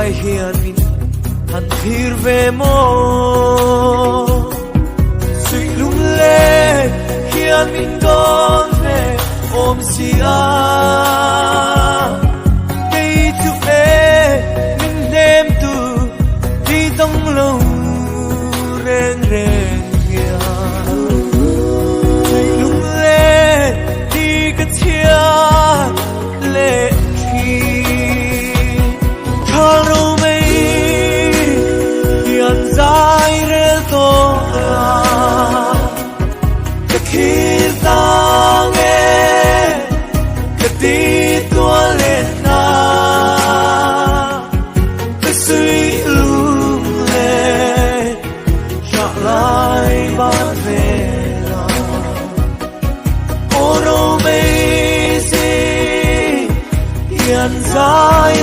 ai hiền min hàn thir về mô suy lung lê hiền min đón về ôm xia cây tu ê min đêm tu đi tông lâu ren ren kia suy lung lê đi cái chia lệ khi tharo mây hiền dài rê to cái khi ta nghe cái tí tua lên na cái suy lung lệ trả lại ban về là ô rô mây hiền dài